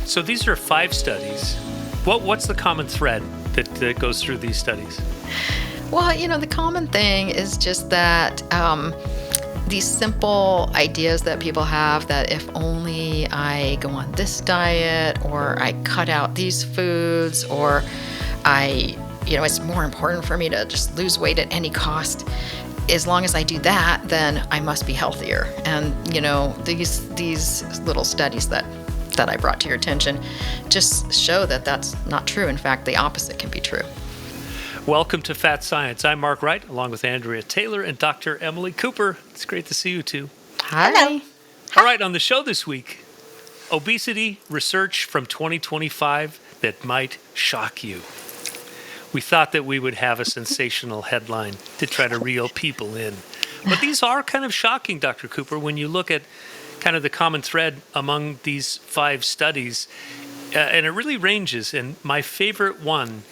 So these are 5 studies. What's the common thread that goes through these studies? Well, the common thing is just that these simple ideas that people have that if only I go on this diet or I cut out these foods or it's more important for me to just lose weight at any cost. As long as I do that, then I must be healthier. And, these little studies that I brought to your attention just show that that's not true. In fact, the opposite can be true. Welcome to Fat Science. I'm Mark Wright, along with Andrea Taylor and Dr. Emily Cooper. It's great to see you two. Hi. Hello. All right, on the show this week, obesity research from 2025 that might shock you. We thought that we would have a sensational headline to try to reel people in. But these are kind of shocking, Dr. Cooper, when you look at kind of the common thread among these 5 studies. And it really ranges. And my favorite one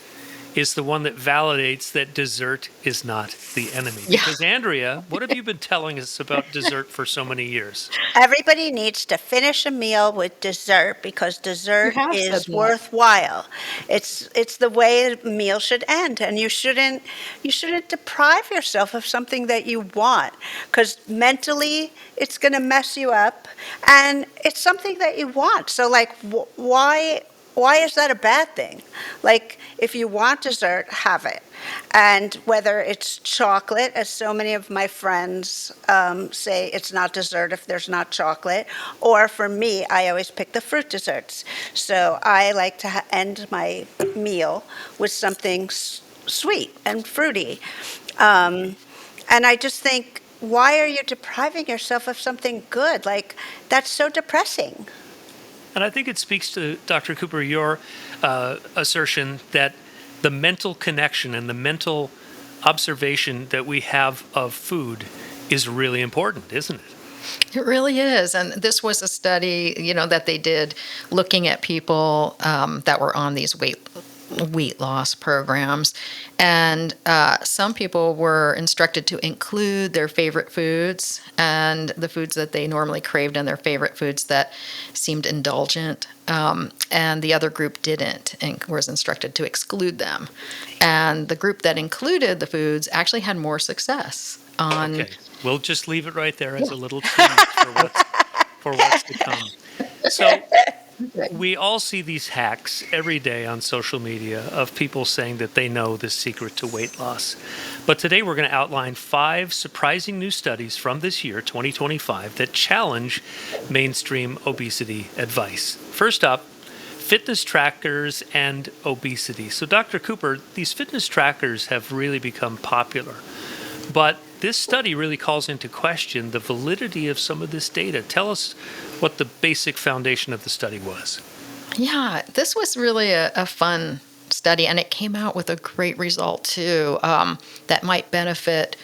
is the one that validates that dessert is not the enemy. Yeah. Because Andrea, what have you been telling us about dessert for so many years? Everybody needs to finish a meal with dessert because dessert You have said is that. worthwhile. It's the way a meal should end, and you shouldn't deprive yourself of something that you want because mentally it's going to mess you up, and it's something that you want. So, why is that a bad thing? Like, if you want dessert, have it. And whether it's chocolate, as so many of my friends say it's not dessert if there's not chocolate, or for me, I always pick the fruit desserts. So I like to end my meal with something sweet and fruity. And I just think, why are you depriving yourself of something good? Like, that's so depressing. And I think it speaks to, Dr. Cooper, your assertion that the mental connection and the mental observation that we have of food is really important, isn't it? It really is. And this was a study, that they did looking at people that were on these weight loss programs. And some people were instructed to include their favorite foods and the foods that they normally craved and their favorite foods that seemed indulgent. And the other group didn't and was instructed to exclude them. And the group that included the foods actually had more success on... Okay, we'll just leave it right there as a little tease for what's to come. So we all see these hacks every day on social media of people saying that they know the secret to weight loss. But today we're going to outline 5 surprising new studies from this year, 2025, that challenge mainstream obesity advice. First up, fitness trackers and obesity. So Dr. Cooper, these fitness trackers have really become popular. But this study really calls into question the validity of some of this data. Tell us what the basic foundation of the study was. Yeah, this was really a fun study, and it came out with a great result too that might benefit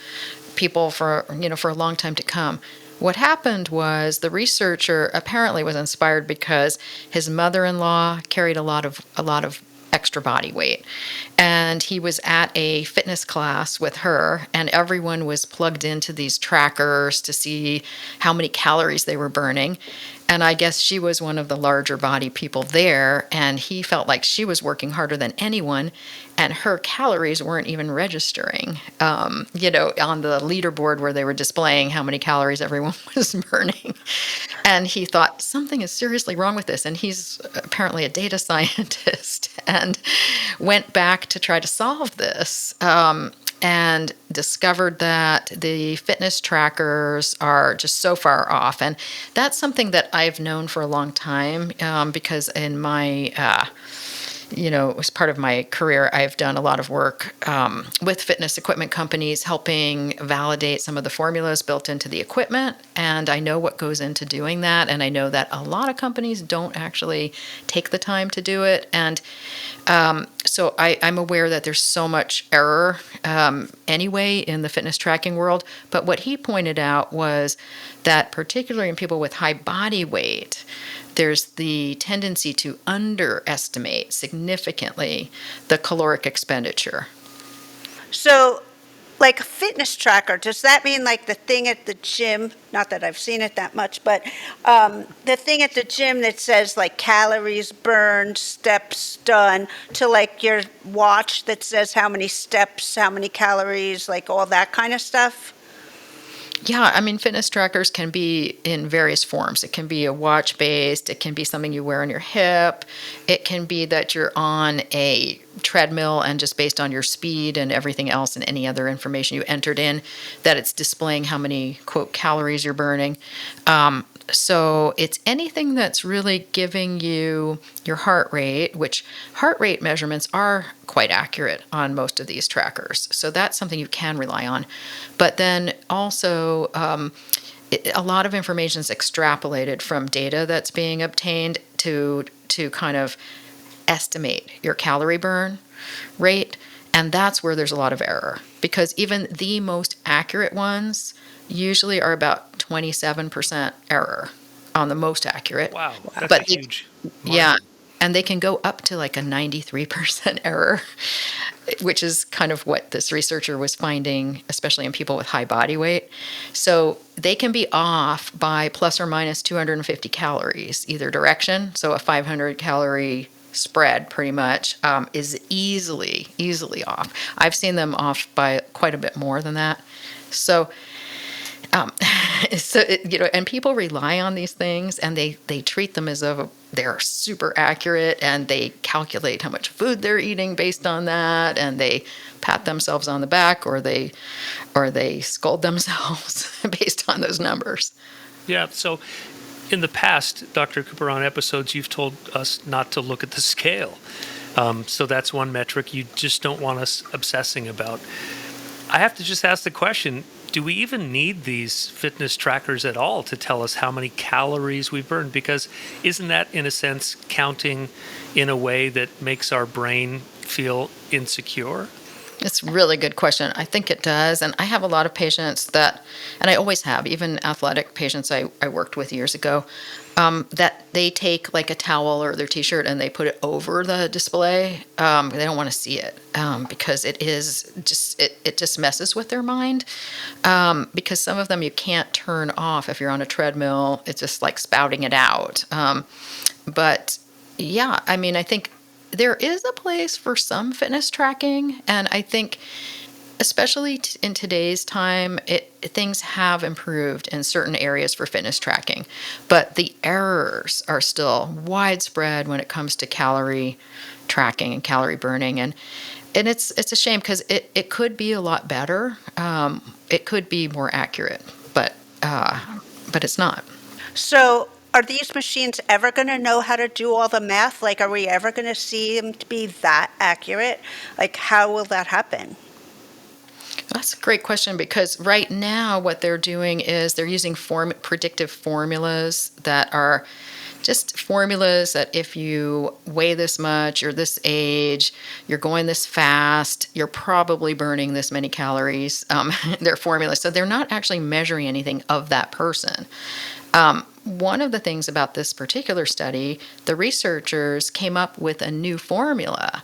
people for a long time to come. What happened was the researcher apparently was inspired because his mother-in-law carried a lot of extra body weight. And he was at a fitness class with her, and everyone was plugged into these trackers to see how many calories they were burning. And I guess she was one of the larger body people there, and he felt like she was working harder than anyone, and her calories weren't even registering, on the leaderboard where they were displaying how many calories everyone was burning. And he thought, something is seriously wrong with this. And he's apparently a data scientist and went back to try to solve this. And discovered that the fitness trackers are just so far off. And that's something that I've known for a long time because in my, as part of my career, I've done a lot of work with fitness equipment companies, helping validate some of the formulas built into the equipment. And I know what goes into doing that. And I know that a lot of companies don't actually take the time to do it. And so I'm aware that there's so much error anyway in the fitness tracking world. But what he pointed out was that particularly in people with high body weight, there's the tendency to underestimate significantly the caloric expenditure. So like a fitness tracker, does that mean like the thing at the gym? Not that I've seen it that much, but the thing at the gym that says like calories burned, steps done, to like your watch that says how many steps, how many calories, like all that kind of stuff? Yeah, I mean, fitness trackers can be in various forms. It can be a watch based, it can be something you wear on your hip, it can be that you're on a treadmill and just based on your speed and everything else and any other information you entered in, that it's displaying how many, quote, calories you're burning. So it's anything that's really giving you your heart rate, which heart rate measurements are quite accurate on most of these trackers. So that's something you can rely on. But then also, a lot of information is extrapolated from data that's being obtained to kind of estimate your calorie burn rate. And that's where there's a lot of error, because even the most accurate ones usually are about 27% error on the most accurate. Wow, that's But a huge yeah, margin. and they can go up to like a 93% error, which is kind of what this researcher was finding, especially in people with high body weight. So they can be off by plus or minus 250 calories, either direction. So a 500 calorie spread pretty much is easily off. I've seen them off by quite a bit more than that. So um, and people rely on these things, and they treat them as though they're super accurate, and they calculate how much food they're eating based on that, and they pat themselves on the back, or they scold themselves based on those numbers. Yeah. So in the past, Dr. Cooper, on episodes, you've told us not to look at the scale. So that's one metric you just don't want us obsessing about. I have to just ask the question, do we even need these fitness trackers at all to tell us how many calories we've burned? Because isn't that, in a sense, counting in a way that makes our brain feel insecure? It's a really good question. I think it does. And I have a lot of patients that, and I always have, even athletic patients I worked with years ago, that they take like a towel or their t-shirt and they put it over the display. They don't want to see it because it just messes with their mind. Because some of them you can't turn off if you're on a treadmill. It's just like spouting it out. But yeah, I mean, I think there is a place for some fitness tracking, and I think especially in today's time, things have improved in certain areas for fitness tracking, but the errors are still widespread when it comes to calorie tracking and calorie burning, and it's a shame because it could be a lot better. It could be more accurate, but it's not. So are these machines ever going to know how to do all the math? Like, are we ever going to see them to be that accurate? Like, how will that happen? That's a great question, because right now what they're doing is they're using predictive formulas that are just formulas that if you weigh this much, you're this age, you're going this fast, you're probably burning this many calories. They're formulas. So they're not actually measuring anything of that person. One of the things about this particular study, the researchers came up with a new formula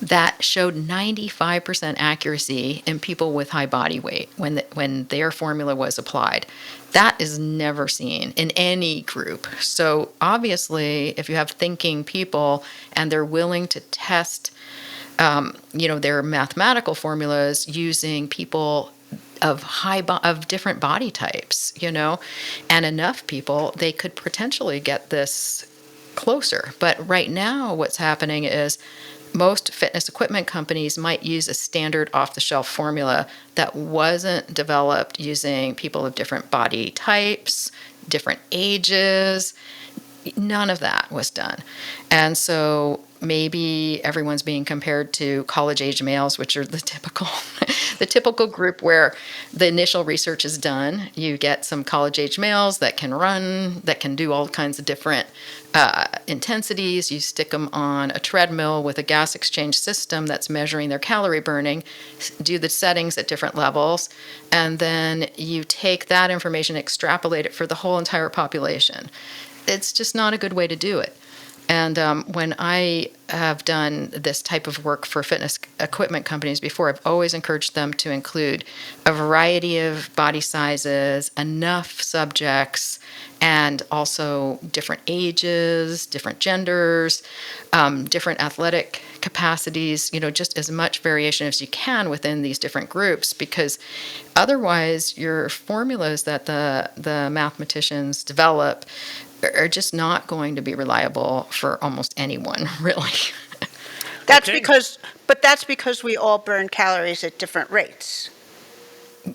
that showed 95% accuracy in people with high body weight when their formula was applied. That is never seen in any group. So obviously, if you have thinking people and they're willing to test, their mathematical formulas using people of different body types, and enough people, they could potentially get this closer. But right now, what's happening is most fitness equipment companies might use a standard off-the-shelf formula that wasn't developed using people of different body types, different ages. None of that was done. And so maybe everyone's being compared to college-age males, which are the typical group where the initial research is done. You get some college-age males that can run, that can do all kinds of different intensities. You stick them on a treadmill with a gas exchange system that's measuring their calorie burning, do the settings at different levels, and then you take that information, extrapolate it for the whole entire population. It's just not a good way to do it. And when I have done this type of work for fitness equipment companies before, I've always encouraged them to include a variety of body sizes, enough subjects, and also different ages, different genders, different athletic capacities, just as much variation as you can within these different groups, because otherwise your formulas that the mathematicians develop are just not going to be reliable for almost anyone, really. That's Okay. that's because we all burn calories at different rates.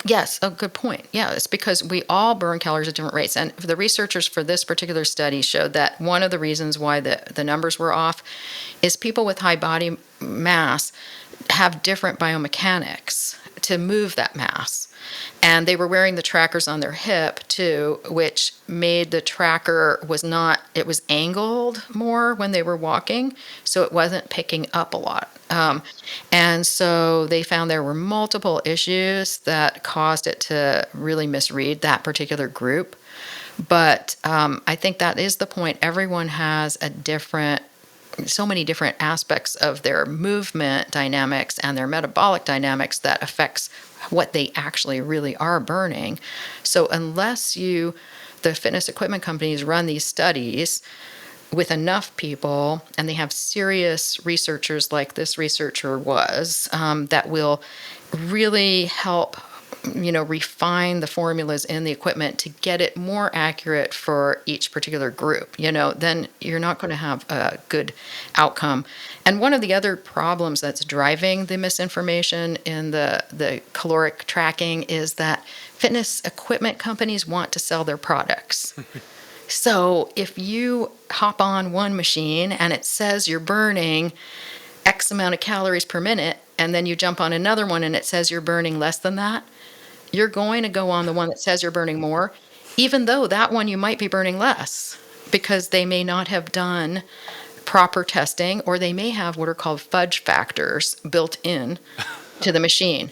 Yes, a good point. Yeah, it's because we all burn calories at different rates. And the researchers for this particular study showed that one of the reasons why the numbers were off is people with high body mass have different biomechanics to move that mass. And they were wearing the trackers on their hip too, which made the tracker it was angled more when they were walking, so it wasn't picking up a lot. And so they found there were multiple issues that caused it to really misread that particular group. But I think that is the point. Everyone has so many different aspects of their movement dynamics and their metabolic dynamics that affects what they actually really are burning. So unless the fitness equipment companies run these studies with enough people, and they have serious researchers like this researcher was, that will really help refine the formulas in the equipment to get it more accurate for each particular group, then you're not going to have a good outcome. And one of the other problems that's driving the misinformation in the caloric tracking is that fitness equipment companies want to sell their products. So if you hop on one machine and it says you're burning X amount of calories per minute, and then you jump on another one and it says you're burning less than that, you're going to go on the one that says you're burning more, even though that one you might be burning less, because they may not have done proper testing, or they may have what are called fudge factors built in to the machine.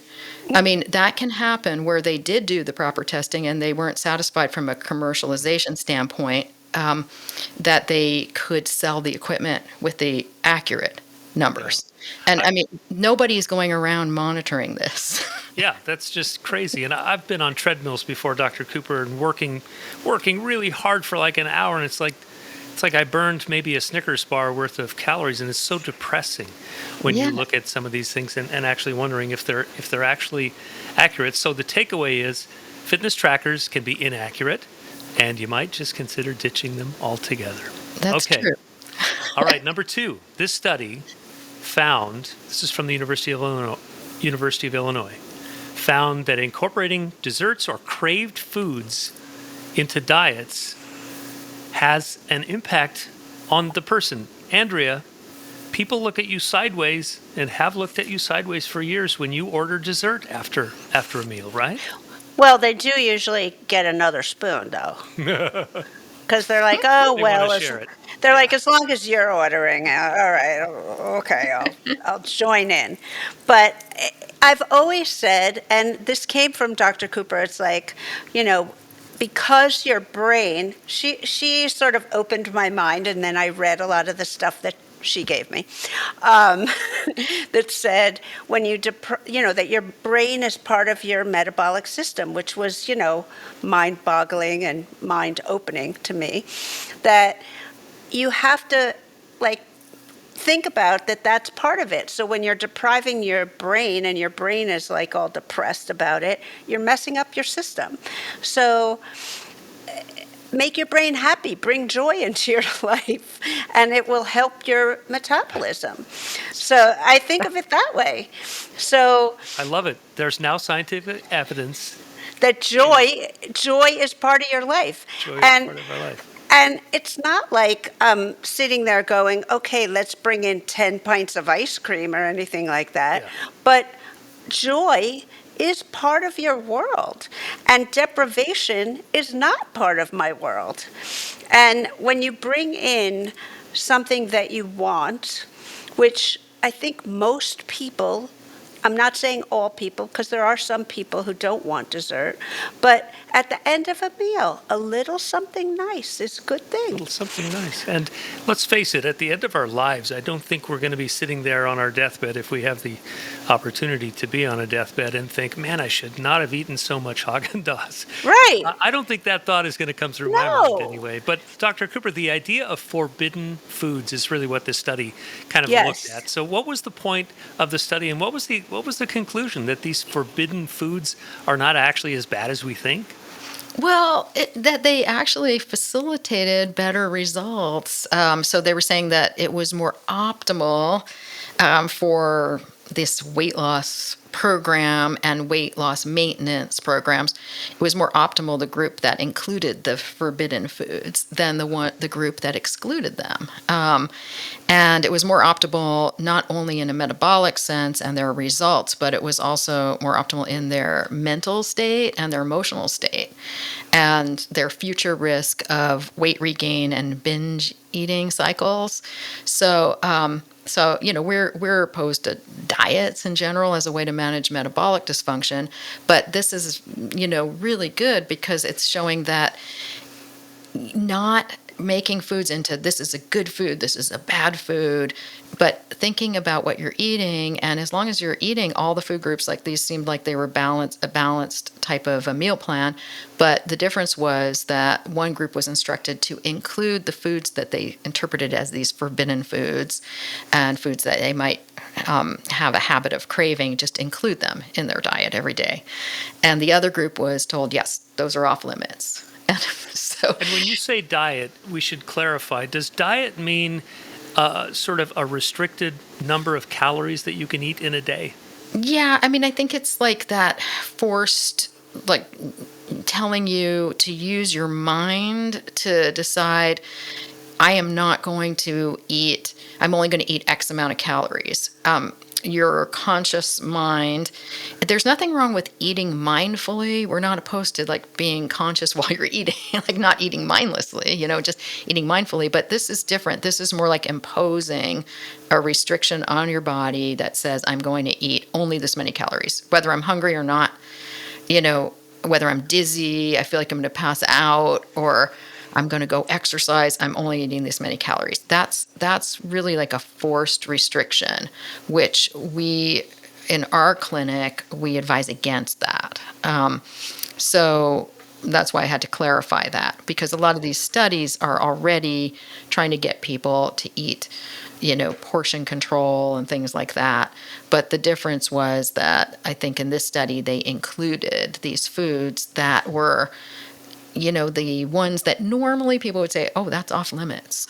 I mean, that can happen where they did do the proper testing and they weren't satisfied from a commercialization standpoint, that they could sell the equipment with the accurate numbers. And I mean, nobody's going around monitoring this. Yeah, that's just crazy. And I've been on treadmills before, Dr. Cooper, and working really hard for like an hour, and it's like I burned maybe a Snickers bar worth of calories, and it's so depressing when Yeah. you look at some of these things and actually wondering if they're actually accurate. So the takeaway is fitness trackers can be inaccurate, and you might just consider ditching them altogether. That's Okay. true. All right, number 2. This study found, this is from the University of Illinois, found that incorporating desserts or craved foods into diets has an impact on the person. Andrea, people look at you sideways and have looked at you sideways for years when you order dessert after a meal, right? Well, they do usually get another spoon, though, because they're like, oh, They want well, to share it. they're like, as long as you're ordering, all right, okay, I'll join in. But I've always said, and this came from Dr. Cooper, it's like, because your brain, she sort of opened my mind, and then I read a lot of the stuff that she gave me, that said when that your brain is part of your metabolic system, which was, mind-boggling and mind-opening to me, that you have to, like, think about that that's part of it. So when you're depriving your brain and your brain is like all depressed about it, you're messing up your system. So make your brain happy, bring joy into your life, and it will help your metabolism. So I think of it that way. So I love it. There's now scientific evidence. that joy is part of your life. Joy is part of our life. And it's not like sitting there going, okay, let's bring in 10 pints of ice cream or anything like that. Yeah. But joy is part of your world, and deprivation is not part of my world. And when you bring in something that you want, which I think most people I'm not saying all people, because there are some people who don't want dessert, but at the end of a meal, a little something nice is a good A thing. little something nice. And let's face it, at the end of our lives, I don't think we're going to be sitting there on our deathbed if we have the opportunity to be on a deathbed and think, man, I should not have eaten so much Haagen-Dazs. Right. I don't think that thought is going to come through my mind No. anyway. But Dr. Cooper, the idea of forbidden foods is really what this study kind of looked Yes. at. So what was the point of the study, and what was the conclusion, that these forbidden foods are not actually as bad as we think? Well, that they actually facilitated better results. So they were saying that it was more optimal for this weight loss program and weight loss maintenance programs. It was more optimal the group that included the forbidden foods than the group that excluded them. And it was more optimal not only in a metabolic sense and their results, but it was also more optimal in their mental state and their emotional state and their future risk of weight regain and binge eating cycles. So we're opposed to diets in general as a way to manage metabolic dysfunction, but this is really good because it's showing that not making foods into this is a good food, this is a bad food, but thinking about what you're eating. And as long as you're eating all the food groups, like these seemed like they were a balanced type of a meal plan. But the difference was that one group was instructed to include the foods that they interpreted as these forbidden foods and foods that they might have a habit of craving, just include them in their diet every day. And the other group was told, yes, those are off limits. And so, And when you say diet, we should clarify. Does diet mean sort of a restricted number of calories that you can eat in a day? yeah, I mean, I think it's like that forced, like telling you to use your mind to decide, I am not going to eat, I'm only going to eat X amount of calories. Your conscious mind, there's nothing wrong with eating mindfully. We're not opposed to like being conscious while you're eating, like not eating mindlessly, just eating mindfully. But this is different. This is more like imposing a restriction on your body that says, I'm going to eat only this many calories, whether I'm hungry or not, whether I'm dizzy, I feel like I'm going to pass out, or I'm going to go exercise, I'm only eating this many calories. That's really like a forced restriction, which in our clinic, we advise against that. So that's why I had to clarify that, because a lot of these studies are already trying to get people to eat, portion control and things like that. But the difference was that I think in this study, they included these foods that were the ones that normally people would say, oh, that's off limits.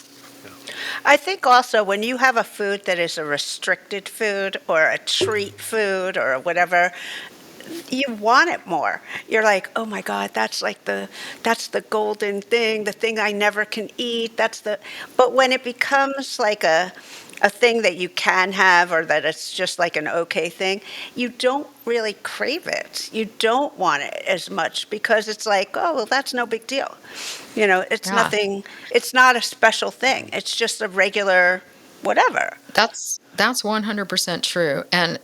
I think also when you have a food that is a restricted food or a treat food or whatever, you want it more. You're like, oh my God, that's the golden thing, the thing I never can eat. But when it becomes like a thing that you can have, or that it's just like an okay thing, you don't really crave it. You don't want it as much because it's like, oh, well, that's no big deal. It's Yeah. nothing, it's not a special thing. It's just a regular whatever. That's 100% true. And,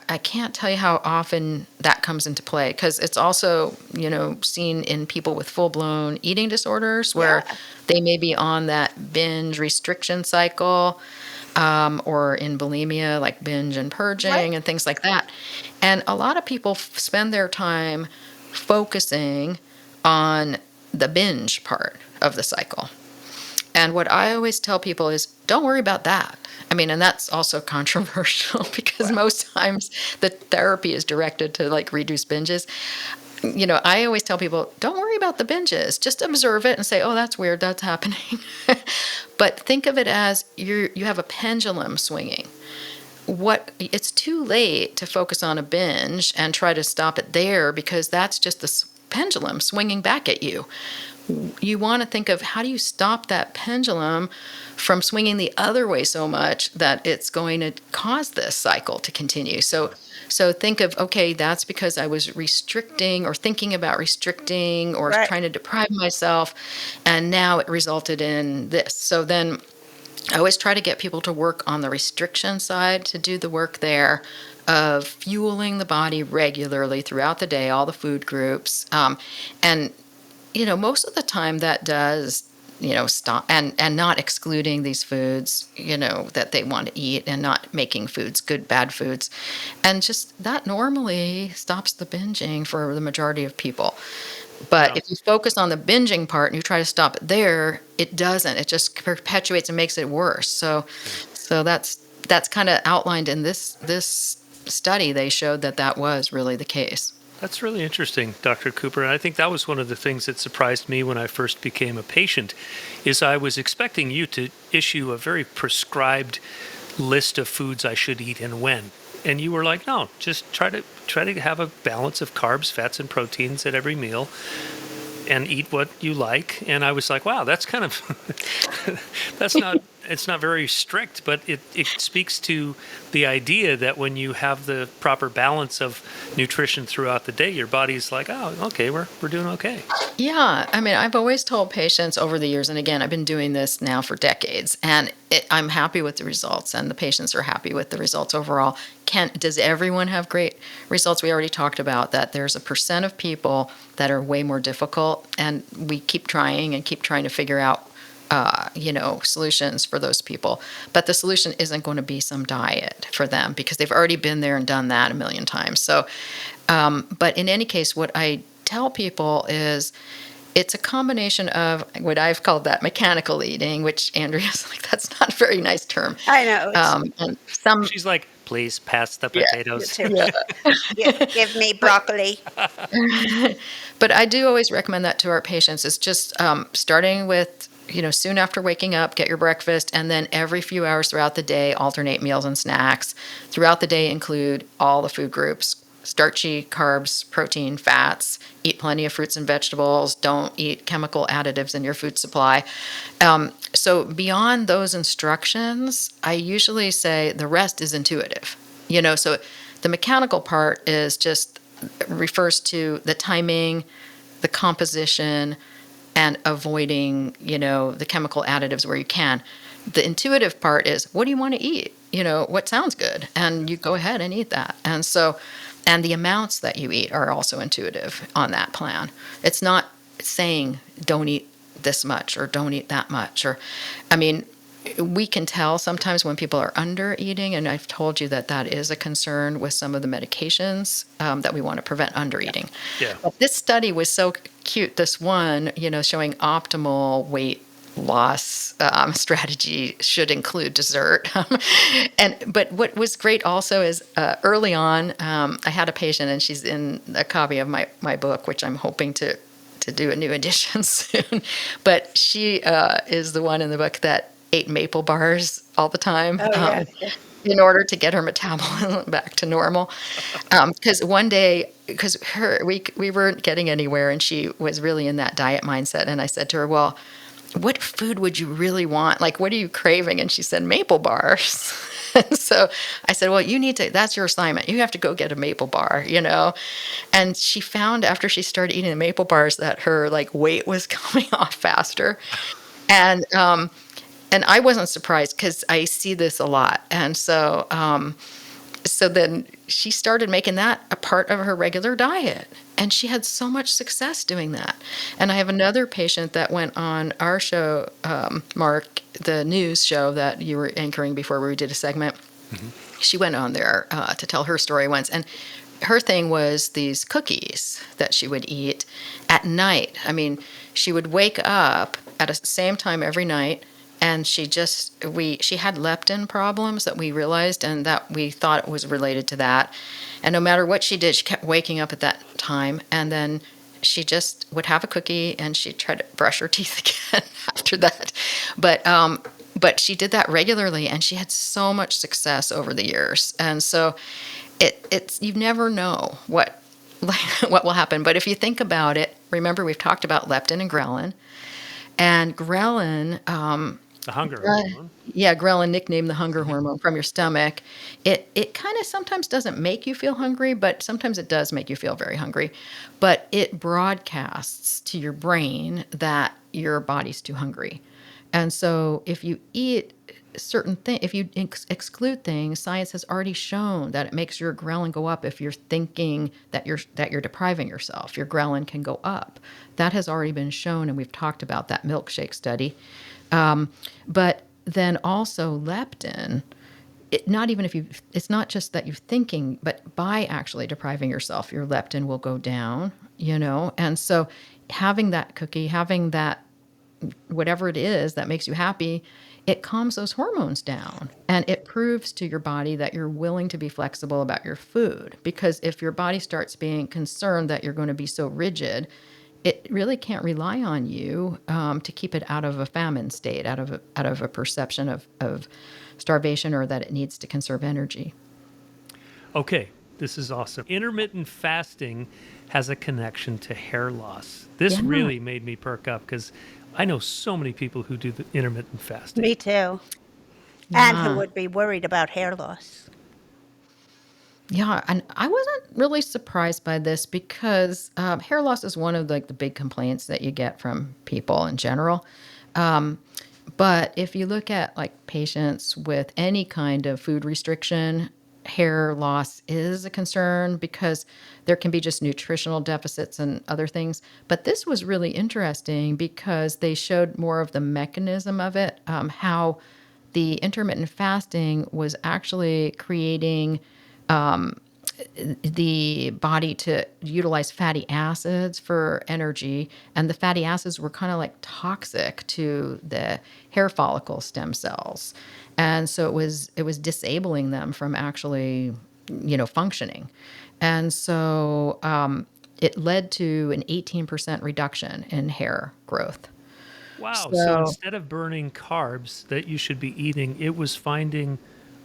I can't tell you how often that comes into play because it's also, seen in people with full-blown eating disorders where Yeah. they may be on that binge restriction cycle, or in bulimia, like binge and Right. purging and things like that. And a lot of people spend their time focusing on the binge part of the cycle. And what I always tell people is don't worry about that. I mean, and that's also controversial because most times the therapy is directed to like reduce binges. I always tell people don't worry about the binges. Just observe it and say, oh, that's weird. That's happening. But think of it as you have a pendulum swinging. It's too late to focus on a binge and try to stop it there because that's just the pendulum swinging back at you. You want to think of how do you stop that pendulum from swinging the other way so much that it's going to cause this cycle to continue. So think of, okay, that's because I was restricting or thinking about restricting or Right. trying to deprive myself, and now it resulted in this. So then I always try to get people to work on the restriction side, to do the work there, of fueling the body regularly throughout the day, all the food groups. And most of the time that does, stop and not excluding these foods, that they want to eat, and not making foods good, bad foods. And just that normally stops the binging for the majority of people. But Wow. if you focus on the binging part and you try to stop it there, it doesn't. It just perpetuates and makes it worse. So that's kind of outlined in this study. They showed that was really the case. That's really interesting, Dr. Cooper. And I think that was one of the things that surprised me when I first became a patient, is I was expecting you to issue a very prescribed list of foods I should eat and when. And you were like, no, just try to have a balance of carbs, fats, and proteins at every meal, and eat what you like. And I was like, wow, that's kind of it's not very strict, but it speaks to the idea that when you have the proper balance of nutrition throughout the day, your body's like, oh, okay, we're doing okay. Yeah, I mean, I've always told patients over the years, and again, I've been doing this now for decades, and I'm happy with the results, and the patients are happy with the results overall. Does everyone have great results? We already talked about that. There's a percent of people that are way more difficult, and we keep trying to figure out solutions for those people. But the solution isn't going to be some diet for them, because they've already been there and done that a million times. So, but in any case, what I tell people is it's a combination of what I've called that mechanical eating, which Andrea's like, that's not a very nice term. I know. And some, She's like, please pass the yeah, potatoes. yeah. Give me broccoli. But I do always recommend that to our patients. Is just starting with, soon after waking up, get your breakfast, and then every few hours throughout the day, alternate meals and snacks. Throughout the day, include all the food groups: starchy, carbs, protein, fats. Eat plenty of fruits and vegetables. Don't eat chemical additives in your food supply. So beyond those instructions, I usually say the rest is intuitive. So the mechanical part is just refers to the timing, the composition, and avoiding, the chemical additives where you can. The intuitive part is, what do you want to eat? What sounds good? And you go ahead and eat that. And the amounts that you eat are also intuitive on that plan. It's not saying don't eat this much or don't eat that much. We can tell sometimes when people are under eating, and I've told you that is a concern with some of the medications that we want to prevent under eating. Yeah. But this study was so cute. This one, showing optimal weight loss strategy should include dessert. But what was great also is early on, I had a patient, and she's in a copy of my book, which I'm hoping to do a new edition soon. But she is the one in the book that ate maple bars all the time. Oh, yeah. In order to get her metabolism back to normal. Because one day, we weren't getting anywhere, and she was really in that diet mindset. And I said to her, well, what food would you really want? Like, what are you craving? And she said, maple bars. And so I said, well, that's your assignment. You have to go get a maple bar, And she found, after she started eating the maple bars, that her weight was coming off faster. And I wasn't surprised, because I see this a lot. And so then she started making that a part of her regular diet. And she had so much success doing that. And I have another patient that went on our show, Mark, the news show that you were anchoring before, where we did a segment. Mm-hmm. She went on there to tell her story once. And her thing was these cookies that she would eat at night. She would wake up at the same time every night. And she had leptin problems that we realized, and that we thought it was related to that. And no matter what she did, she kept waking up at that time. And then she just would have a cookie, and she'd try to brush her teeth again after that. But she did that regularly, and she had so much success over the years. And so it's you never know what will happen. But if you think about it, remember we've talked about leptin and ghrelin. And ghrelin, The hunger hormone. yeah, ghrelin, nicknamed the hunger hormone, from your stomach. It kind of sometimes doesn't make you feel hungry, but sometimes it does make you feel very hungry. But it broadcasts to your brain that your body's too hungry. And so if you eat certain thing, if you exclude things, science has already shown that it makes your ghrelin go up if you're thinking that you're depriving yourself. Your ghrelin can go up. That has already been shown, and we've talked about that milkshake study. But then also leptin, not even if you, it's not just that you're thinking, but by actually depriving yourself, your leptin will go down, And so having that cookie, having that whatever it is that makes you happy, it calms those hormones down and it proves to your body that you're willing to be flexible about your food. Because if your body starts being concerned that you're going to be so rigid, it really can't rely on you to keep it out of a famine state, out of a perception of starvation or that it needs to conserve energy. Okay, this is awesome. Intermittent fasting has a connection to hair loss. This Yeah. really made me perk up because I know so many people who do the intermittent fasting. Me too. And who Yeah. would be worried about hair loss. Yeah, and I wasn't really surprised by this because hair loss is one of like the big complaints that you get from people in general. Um, but if you look at like patients with any kind of food restriction, hair loss is a concern because there can be just nutritional deficits and other things. But this was really interesting because they showed more of the mechanism of it, how the intermittent fasting was actually creating the body to utilize fatty acids for energy, and the fatty acids were kind of like toxic to the hair follicle stem cells, and so it was disabling them from actually functioning, and so it led to an 18% reduction in hair growth. Wow. So So instead of burning carbs that you should be eating, it was finding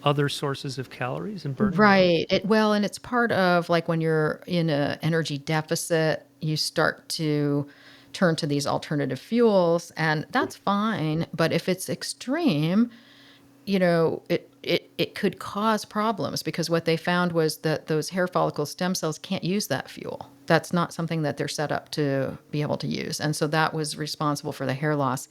other sources of calories and burning those. right. And it's part of like when you're in a energy deficit, you start to turn to these alternative fuels, and that's fine. But if it's extreme, it could cause problems because what they found was that those hair follicle stem cells can't use that fuel. That's not something that they're set up to be able to use. And so that was responsible for the hair loss.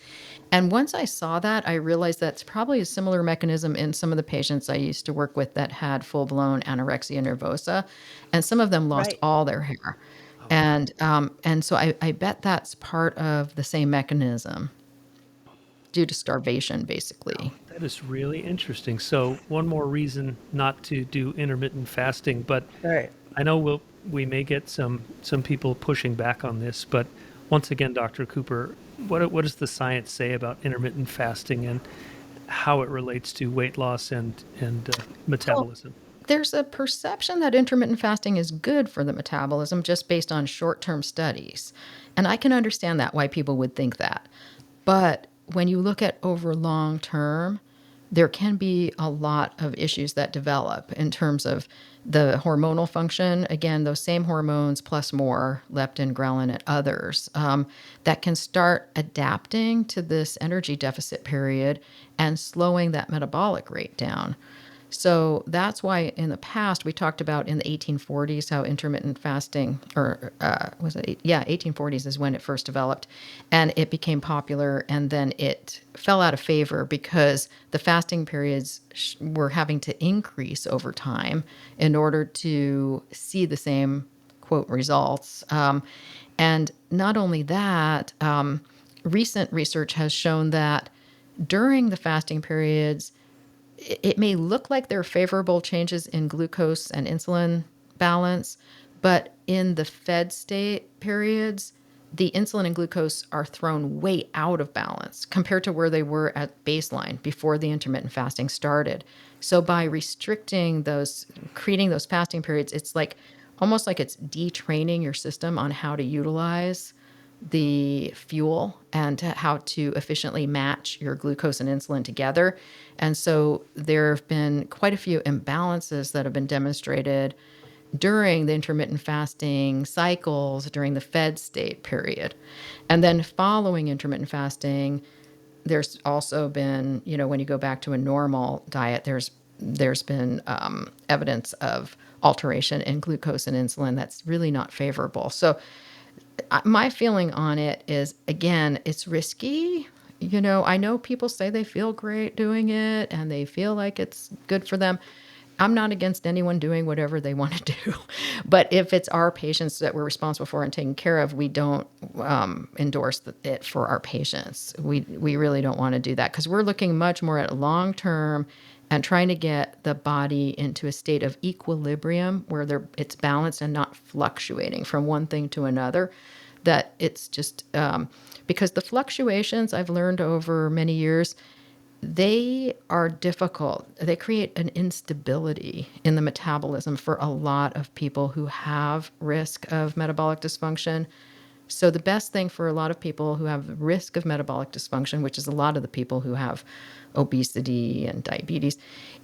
And once I saw that, I realized that's probably a similar mechanism in some of the patients I used to work with that had full blown anorexia nervosa. And some of them lost Right. all their hair. Oh, wow. And so I bet that's part of the same mechanism due to starvation, basically. That is really interesting. So one more reason not to do intermittent fasting, but Right. I know we may get some people pushing back on this, but once again, Dr. Cooper, what does the science say about intermittent fasting and how it relates to weight loss and Well, metabolism? there's a perception that intermittent fasting is good for the metabolism just based on short term studies. And I can understand that, why people would think that. But when you look at over long term, there can be a lot of issues that develop in terms of the hormonal function. Again, those same hormones plus more, leptin, ghrelin, and others, that can start adapting to this energy deficit period and slowing that metabolic rate down. So that's why in the past we talked about in the 1840s how intermittent fasting, or was it? Yeah, 1840s is when it first developed, and it became popular, and then it fell out of favor because the fasting periods were having to increase over time in order to see the same quote results. And not only that, recent research has shown that during the fasting periods it may look like there are favorable changes in glucose and insulin balance, but in the fed state periods, the insulin and glucose are thrown way out of balance compared to where they were at baseline before the intermittent fasting started. So by restricting those, creating those fasting periods, it's like almost like it's detraining your system on how to utilize the fuel and how to efficiently match your glucose and insulin together. And so there have been quite a few imbalances that have been demonstrated during the intermittent fasting cycles during the fed state period. And then following intermittent fasting, there's also been, when you go back to a normal diet, there's been evidence of alteration in glucose and insulin that's really not favorable. So my feeling on it is, again, it's risky. I know people say they feel great doing it and they feel like it's good for them. I'm not against anyone doing whatever they want to do. But if it's our patients that we're responsible for and taking care of, we don't endorse it for our patients. We really don't want to do that because we're looking much more at long term and trying to get the body into a state of equilibrium where it's balanced and not fluctuating from one thing to another. That it's just because the fluctuations I've learned over many years, they are difficult. They create an instability in the metabolism for a lot of people who have risk of metabolic dysfunction. So the best thing for a lot of people who have risk of metabolic dysfunction, which is a lot of the people who have obesity and diabetes,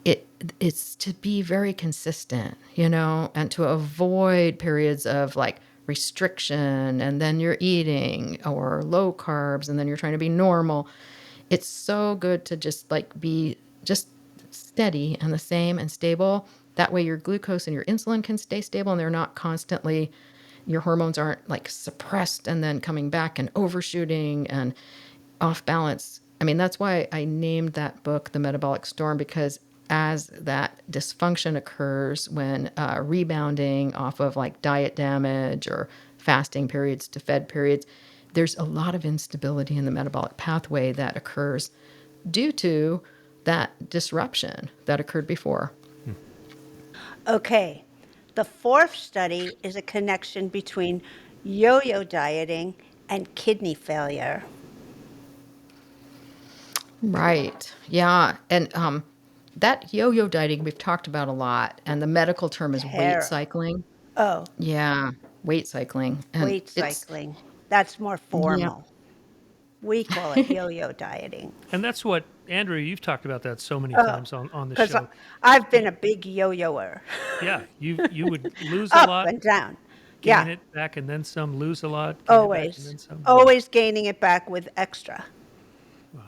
it's to be very consistent, and to avoid periods of like restriction and then you're eating or low carbs and then you're trying to be normal. It's so good to just like be just steady and the same and stable. That way your glucose and your insulin can stay stable and they're not constantly, your hormones aren't like suppressed and then coming back and overshooting and off balance. I mean, that's why I named that book The Metabolic Storm, because as that dysfunction occurs when rebounding off of like diet damage or fasting periods to fed periods, there's a lot of instability in the metabolic pathway that occurs due to that disruption that occurred before. Okay. The fourth study is a connection between yo-yo dieting and kidney failure. Right. Yeah. And that yo-yo dieting we've talked about a lot, and the medical term is weight Terrible. cycling. Oh, Yeah, weight cycling. And weight cycling. That's more yeah. formal. We call it yo-yo dieting. And that's what, Andrea, you've talked about that so many times on the Because show. I've Y- been a big yo-yoer, Yeah, you would lose a up lot, and down. gain Yeah, it back and then some, lose a lot, gain it back and always. then some. Yeah. Always gaining it back with extra. Wow.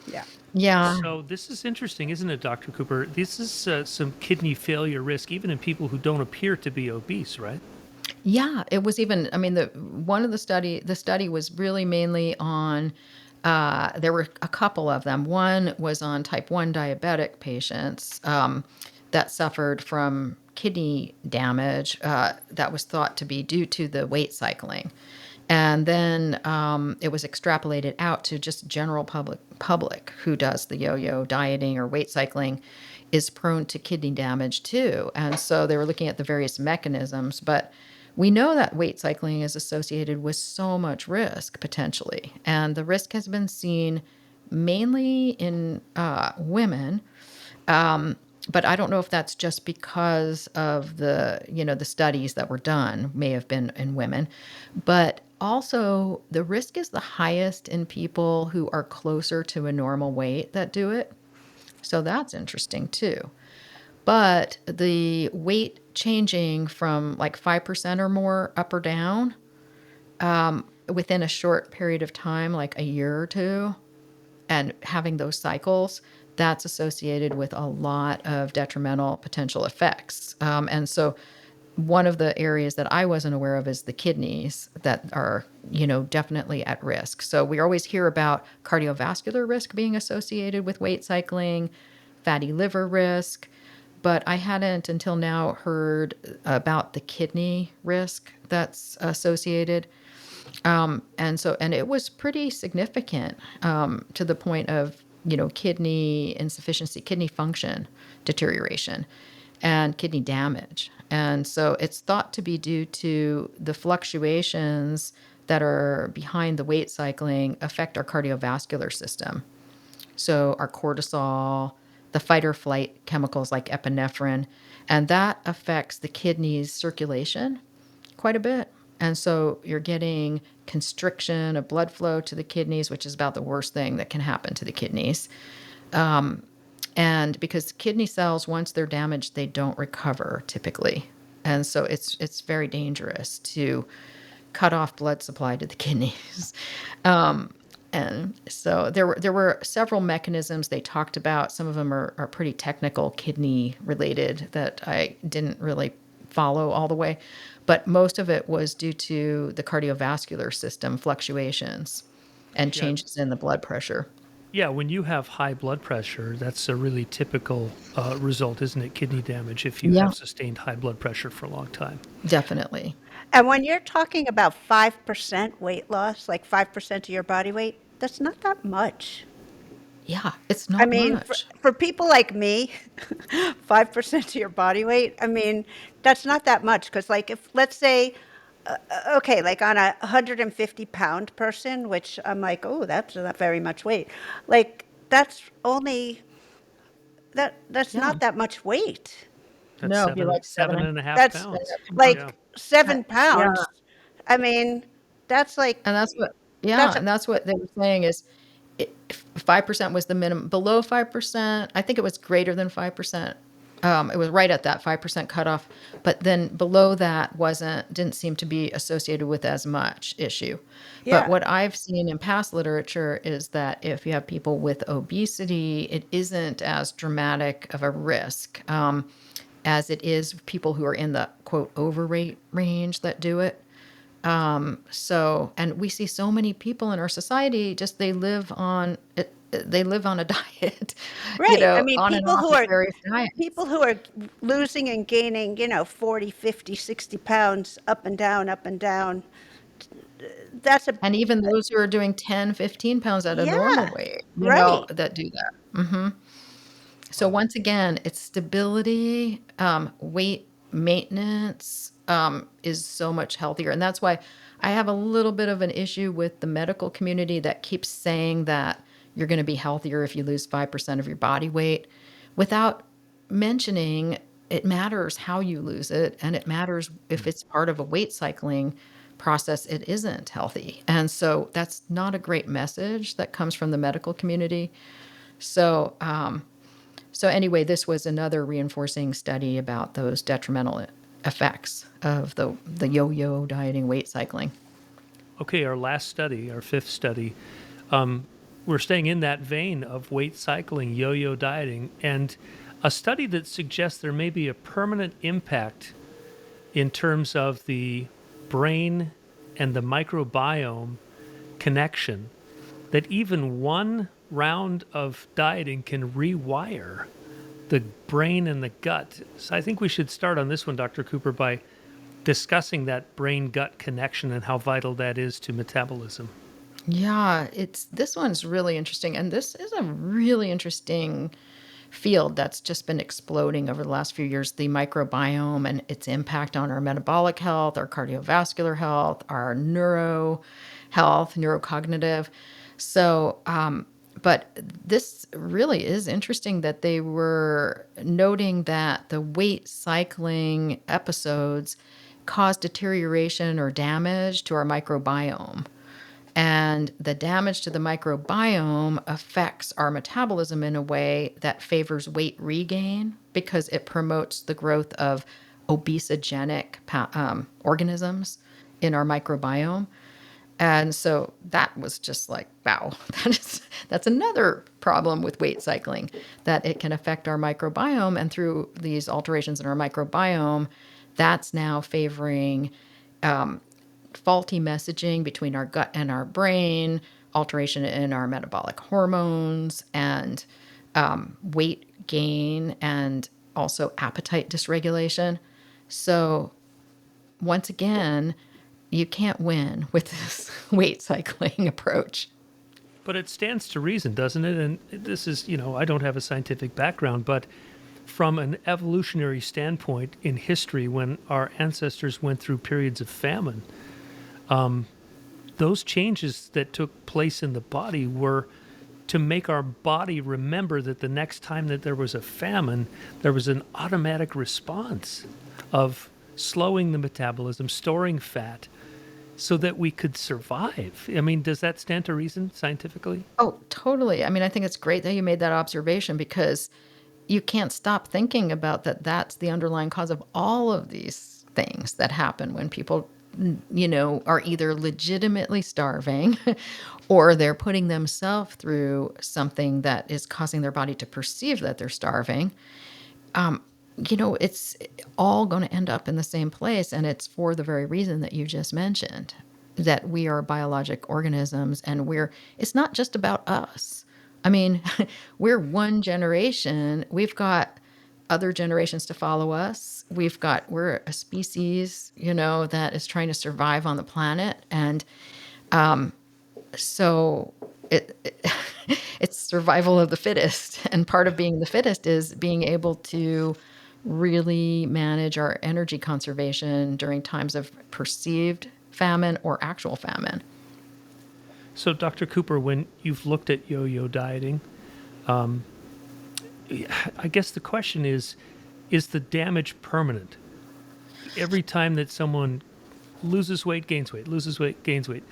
Yeah. Yeah. So this is interesting, isn't it, Dr. Cooper? This is some kidney failure risk, even in people who don't appear to be obese, right? Yeah, it was even, I mean, the study was really mainly on, there were a couple of them. One was on type 1 diabetic patients that suffered from kidney damage that was thought to be due to the weight cycling. And then it was extrapolated out to just general public who does the yo-yo dieting or weight cycling is prone to kidney damage too. And so they were looking at the various mechanisms, but we know that weight cycling is associated with so much risk potentially. And the risk has been seen mainly in women. But I don't know if that's just because of the studies that were done may have been in women, but also the risk is the highest in people who are closer to a normal weight that do it. So that's interesting too. But the weight changing from like 5% or more up or down within a short period of time, like a year or two, and having those cycles, that's associated with a lot of detrimental potential effects. And so one of the areas that I wasn't aware of is the kidneys that are, definitely at risk. So we always hear about cardiovascular risk being associated with weight cycling, fatty liver risk, but I hadn't until now heard about the kidney risk that's associated. And it was pretty significant to the point of, kidney insufficiency, kidney function deterioration, and kidney damage. And so it's thought to be due to the fluctuations that are behind the weight cycling affect our cardiovascular system. So our cortisol, the fight or flight chemicals like epinephrine, and that affects the kidney's circulation quite a bit. And so you're getting constriction of blood flow to the kidneys, which is about the worst thing that can happen to the kidneys. And because kidney cells, once they're damaged, they don't recover typically. And so it's very dangerous to cut off blood supply to the kidneys. And so there were several mechanisms they talked about. Some of them are pretty technical, kidney related, that I didn't really follow all the way. But most of it was due to the cardiovascular system fluctuations. and Yeah. changes in the blood pressure. Yeah, when you have high blood pressure, that's a really typical result, isn't it? Kidney damage if you Yeah, have sustained high blood pressure for a long time. definitely. And when you're talking about 5% weight loss, like 5% of your body weight, that's not that much. Yeah, it's I not mean, much. for people like me, 5% of your body weight, I mean, that's not that much. Because, like, if let's say, okay, like on a 150-pound person, which I'm like, oh, that's not very much weight. Like, that's only, that's Yeah. not that much weight. That's No, if you're like seven and a half That's pounds. pounds. Yeah. like Uh, seven yeah, pounds. I mean, that's like, and that's what that's yeah, a, and that's what they were saying is 5% was the minimum. Below 5%, I think it was greater than 5%. It was right at that 5% cutoff, but then below that didn't seem to be associated with as much issue. But yeah. what I've seen in past literature is that if you have people with obesity, it isn't as dramatic of a risk as it is people who are in the quote overweight range that do it. So, and we see so many people in our society, just they live on it, they live on a diet, Right. I mean, on and off of various people diets. who are losing and gaining, 40, 50, 60 pounds up and down. That's a, And even those who are doing 10, 15 pounds at a normal yeah, weight, right. that do that. So Wow. once again, it's stability, weight maintenance is so much healthier, and that's why I have a little bit of an issue with the medical community that keeps saying that you're going to be healthier if you lose 5% of your body weight, without mentioning it matters how you lose it, and it matters if it's part of a weight cycling process. It isn't healthy, and so that's not a great message that comes from the medical community. So, so anyway, this was another reinforcing study about those detrimental effects of the yo-yo dieting, weight cycling. Okay, our last study, our fifth study, um, we're staying in that vein of weight cycling, yo yo dieting, and a study that suggests there may be a permanent impact in terms of the brain and the microbiome connection, that even one round of dieting can rewire the brain and the gut. So I think we should start on this one, Dr. Cooper, by discussing that brain gut connection and how vital that is to metabolism. Yeah, it's this one's really interesting, and this is a really interesting field that's just been exploding over the last few years, the microbiome and its impact on our metabolic health, our cardiovascular health, our neuro health, neurocognitive. So, but this really is interesting that they were noting that the weight cycling episodes cause deterioration or damage to our microbiome. And the damage to the microbiome affects our metabolism in a way that favors weight regain because it promotes the growth of obesogenic organisms in our microbiome. And so that was just like, wow, that's another problem with weight cycling, that it can affect our microbiome. And through these alterations in our microbiome, that's now favoring faulty messaging between our gut and our brain, alteration in our metabolic hormones, and weight gain, and also appetite dysregulation. So, once again, you can't win with this weight cycling approach. But it stands to reason, doesn't it? And this is, I don't have a scientific background, but from an evolutionary standpoint in history, when our ancestors went through periods of famine, those changes that took place in the body were to make our body remember that the next time that there was a famine, there was an automatic response of slowing the metabolism, storing fat, so that we could survive. I mean, does that stand to reason scientifically? Oh, totally. I mean, I think it's great that you made that observation because you can't stop thinking about that. That's the underlying cause of all of these things that happen when people, are either legitimately starving or they're putting themselves through something that is causing their body to perceive that they're starving. It's all going to end up in the same place. And it's for the very reason that you just mentioned. that we are biologic organisms, and it's not just about us. I mean, we're one generation. We've got other generations to follow us. We're a species, that is trying to survive on the planet. And so it's survival of the fittest. And part of being the fittest is being able to really manage our energy conservation during times of perceived famine or actual famine. So, Dr. Cooper, when you've looked at yo-yo dieting, I guess the question is the damage permanent? Every time that someone loses weight, gains weight, loses weight, gains weight,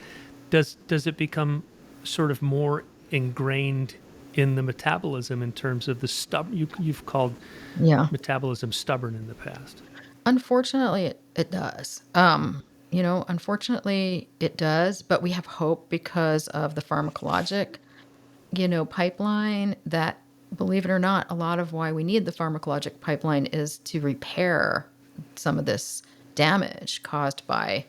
does it become sort of more ingrained in the metabolism in terms of the you've called Yeah. metabolism stubborn in the past? Unfortunately, it does. Unfortunately, it does, but we have hope because of the pharmacologic, pipeline that, believe it or not, a lot of why we need the pharmacologic pipeline is to repair some of this damage caused by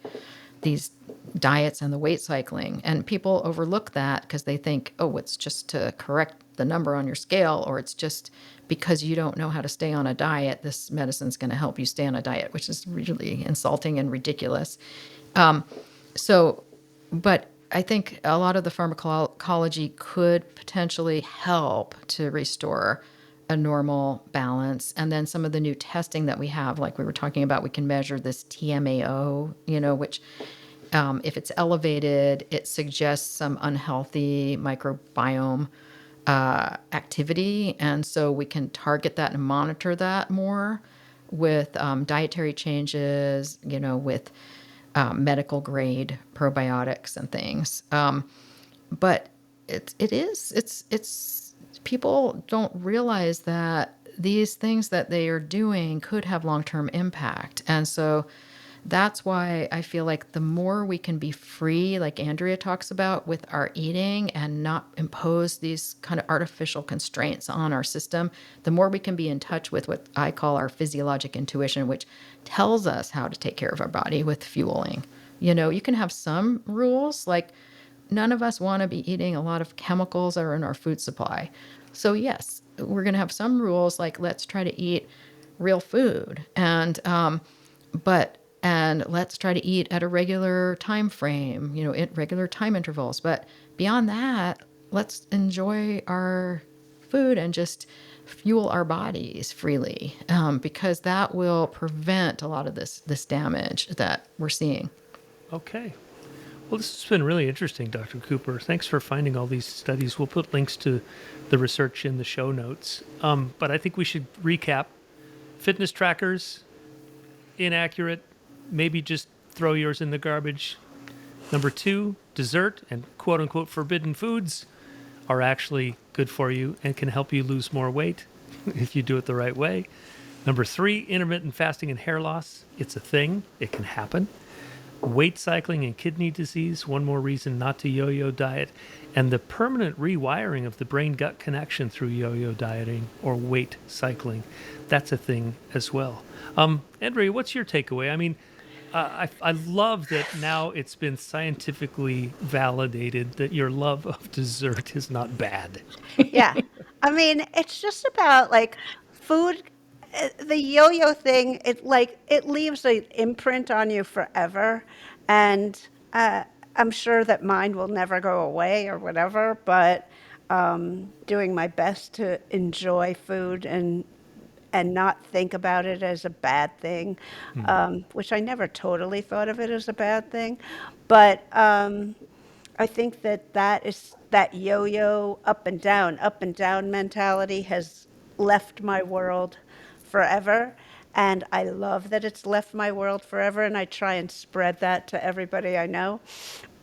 these diets and the weight cycling. And people overlook that because they think, oh, it's just to correct the number on your scale, or it's just because you don't know how to stay on a diet, this medicine's going to help you stay on a diet, which is really insulting and ridiculous. So, but I think a lot of the pharmacology could potentially help to restore a normal balance. And then some of the new testing that we have, like we were talking about, we can measure this TMAO, which if it's elevated, it suggests some unhealthy microbiome activity. And so we can target that and monitor that more with dietary changes, with medical grade probiotics and things. But it's people don't realize that these things that they are doing could have long-term impact. And so that's why I feel like the more we can be free, like Andrea talks about, with our eating and not impose these kind of artificial constraints on our system, the more we can be in touch with what I call our physiologic intuition, which tells us how to take care of our body with fueling. You can have some rules, like none of us want to be eating a lot of chemicals that are in our food supply. So yes, we're going to have some rules, like let's try to eat real food, but and let's try to eat at a regular time frame, at regular time intervals. But beyond that, let's enjoy our food and just fuel our bodies freely, because that will prevent a lot of this damage that we're seeing. Okay. Well, this has been really interesting, Dr. Cooper. Thanks for finding all these studies. We'll put links to the research in the show notes. But I think we should recap. Fitness trackers, inaccurate. Maybe just throw yours in the garbage. Number 2, dessert and quote unquote forbidden foods are actually good for you and can help you lose more weight if you do it the right way. Number 3, intermittent fasting and hair loss. It's a thing, it can happen. Weight cycling and kidney disease, one more reason not to yo-yo diet. And the permanent rewiring of the brain-gut connection through yo-yo dieting or weight cycling, that's a thing as well. Andrea, what's your takeaway? I mean, I love that now it's been scientifically validated that your love of dessert is not bad. Yeah. I mean, it's just about like food. The yo-yo thing, it leaves an imprint on you forever. And I'm sure that mine will never go away or whatever, but doing my best to enjoy food and not think about it as a bad thing, which I never totally thought of it as a bad thing. But I think that yo-yo up and down mentality has left my world forever. And I love that it's left my world forever. And I try and spread that to everybody I know.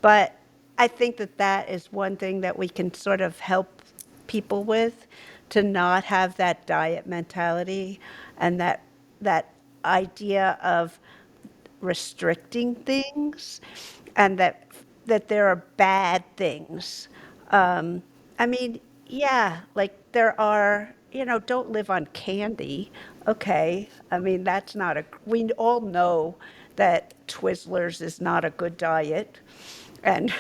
But I think that is one thing that we can sort of help people with, to not have that diet mentality and that idea of restricting things, and that there are bad things. I mean, yeah, like there are, don't live on candy. Okay. I mean, that's not we all know that Twizzlers is not a good diet, and,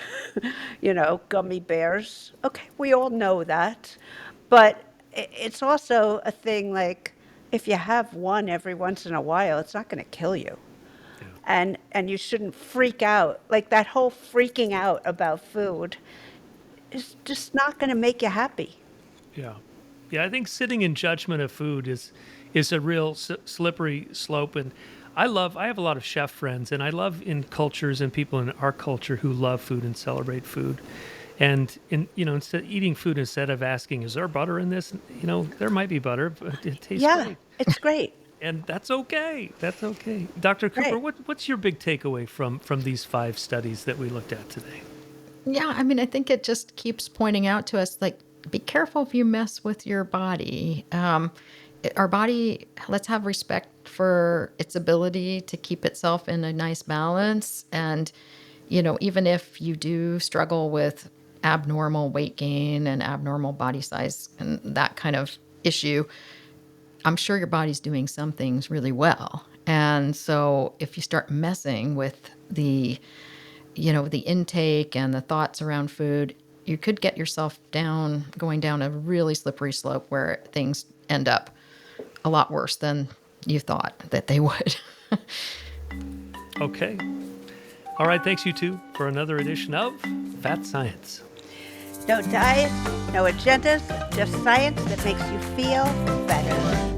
gummy bears. Okay, we all know that. But it's also a thing like, if you have one every once in a while, it's not going to kill you. Yeah. And you shouldn't freak out. Like that whole freaking out about food is just not going to make you happy. Yeah. Yeah, I think sitting in judgment of food is a real slippery slope. And I have a lot of chef friends, and I love in cultures and people in our culture who love food and celebrate food. And instead eating food, instead of asking, is there butter in this? There might be butter, but it tastes Yeah, great. it's great. And that's okay. That's okay. Dr. Cooper, Right. what's your big takeaway from these 5 studies that we looked at today? Yeah, I mean, I think it just keeps pointing out to us, like, be careful if you mess with your body. Our body, let's have respect for its ability to keep itself in a nice balance. And, even if you do struggle with abnormal weight gain and abnormal body size and that kind of issue, I'm sure your body's doing some things really well. And so if you start messing with the intake and the thoughts around food, you could get yourself going down a really slippery slope where things end up a lot worse than you thought that they would. Okay. All right. Thanks, you two, for another edition of Fat Science. No diets, no agendas, just science that makes you feel better.